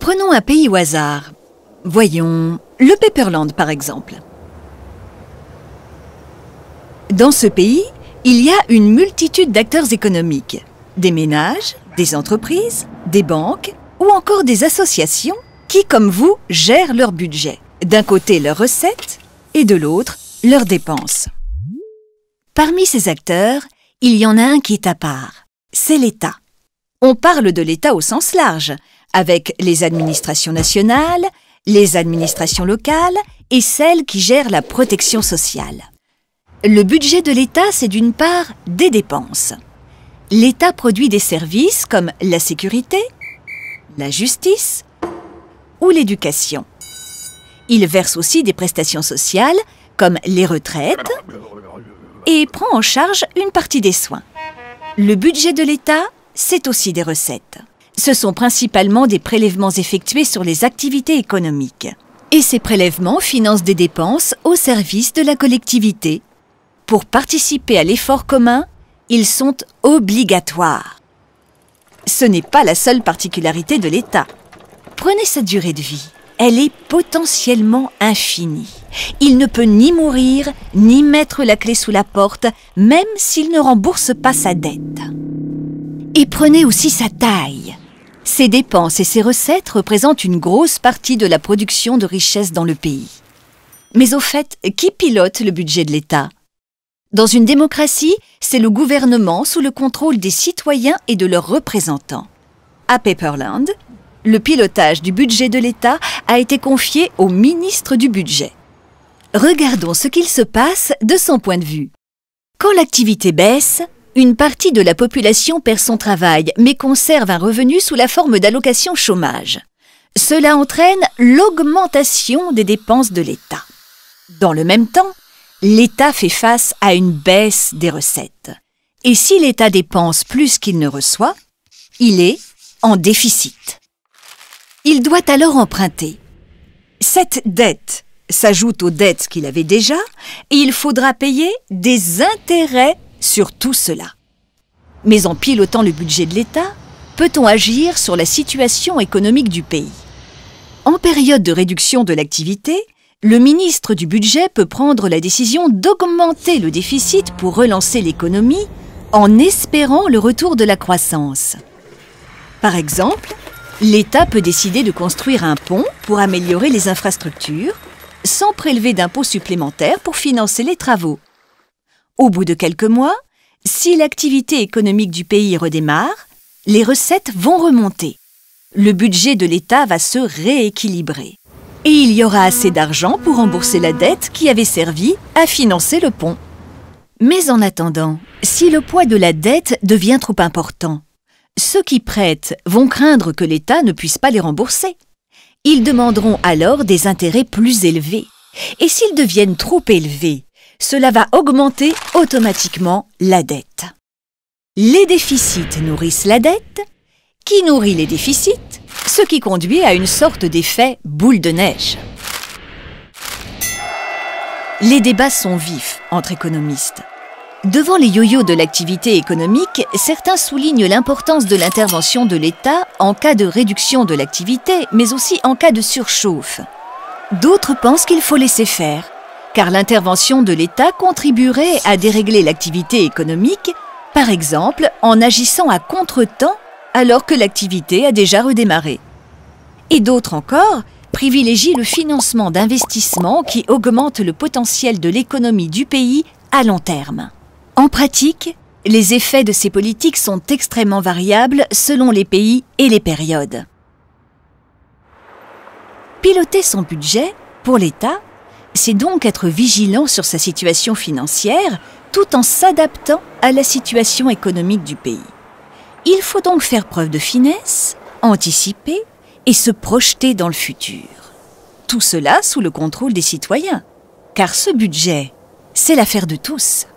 Prenons un pays au hasard. Voyons, le Pepperland par exemple. Dans ce pays, il y a une multitude d'acteurs économiques. Des ménages, des entreprises, des banques ou encore des associations qui, comme vous, gèrent leur budget. D'un côté, leurs recettes et de l'autre, leurs dépenses. Parmi ces acteurs, il y en a un qui est à part. C'est l'État. On parle de l'État au sens large, avec les administrations nationales, les administrations locales et celles qui gèrent la protection sociale. Le budget de l'État, c'est d'une part des dépenses. L'État produit des services comme la sécurité, la justice ou l'éducation. Il verse aussi des prestations sociales comme les retraites et prend en charge une partie des soins. Le budget de l'État, c'est aussi des recettes. Ce sont principalement des prélèvements effectués sur les activités économiques. Et ces prélèvements financent des dépenses au service de la collectivité. Pour participer à l'effort commun, ils sont obligatoires. Ce n'est pas la seule particularité de l'État. Prenez sa durée de vie. Elle est potentiellement infinie. Il ne peut ni mourir, ni mettre la clé sous la porte, même s'il ne rembourse pas sa dette. Et prenez aussi sa taille. Ses dépenses et ses recettes représentent une grosse partie de la production de richesse dans le pays. Mais au fait, qui pilote le budget de l'État ? Dans une démocratie, c'est le gouvernement sous le contrôle des citoyens et de leurs représentants. À Pepperland, le pilotage du budget de l'État a été confié au ministre du Budget. Regardons ce qu'il se passe de son point de vue. Quand l'activité baisse, une partie de la population perd son travail, mais conserve un revenu sous la forme d'allocation chômage. Cela entraîne l'augmentation des dépenses de l'État. Dans le même temps, l'État fait face à une baisse des recettes. Et si l'État dépense plus qu'il ne reçoit, il est en déficit. Il doit alors emprunter. Cette dette s'ajoute aux dettes qu'il avait déjà et il faudra payer des intérêts sur tout cela. Mais en pilotant le budget de l'État, peut-on agir sur la situation économique du pays? En période de réduction de l'activité, le ministre du Budget peut prendre la décision d'augmenter le déficit pour relancer l'économie en espérant le retour de la croissance. Par exemple, l'État peut décider de construire un pont pour améliorer les infrastructures sans prélever d'impôts supplémentaires pour financer les travaux. Au bout de quelques mois, si l'activité économique du pays redémarre, les recettes vont remonter. Le budget de l'État va se rééquilibrer. Et il y aura assez d'argent pour rembourser la dette qui avait servi à financer le pont. Mais en attendant, si le poids de la dette devient trop important, ceux qui prêtent vont craindre que l'État ne puisse pas les rembourser. Ils demanderont alors des intérêts plus élevés. Et s'ils deviennent trop élevés, cela va augmenter automatiquement la dette. Les déficits nourrissent la dette, qui nourrit les déficits, ce qui conduit à une sorte d'effet boule de neige. Les débats sont vifs entre économistes. Devant les yo-yo de l'activité économique, certains soulignent l'importance de l'intervention de l'État en cas de réduction de l'activité, mais aussi en cas de surchauffe. D'autres pensent qu'il faut laisser faire, car l'intervention de l'État contribuerait à dérégler l'activité économique, par exemple en agissant à contretemps alors que l'activité a déjà redémarré. Et d'autres encore privilégient le financement d'investissements qui augmentent le potentiel de l'économie du pays à long terme. En pratique, les effets de ces politiques sont extrêmement variables selon les pays et les périodes. Piloter son budget, pour l'État, c'est donc être vigilant sur sa situation financière tout en s'adaptant à la situation économique du pays. Il faut donc faire preuve de finesse, anticiper et se projeter dans le futur. Tout cela sous le contrôle des citoyens, car ce budget, c'est l'affaire de tous.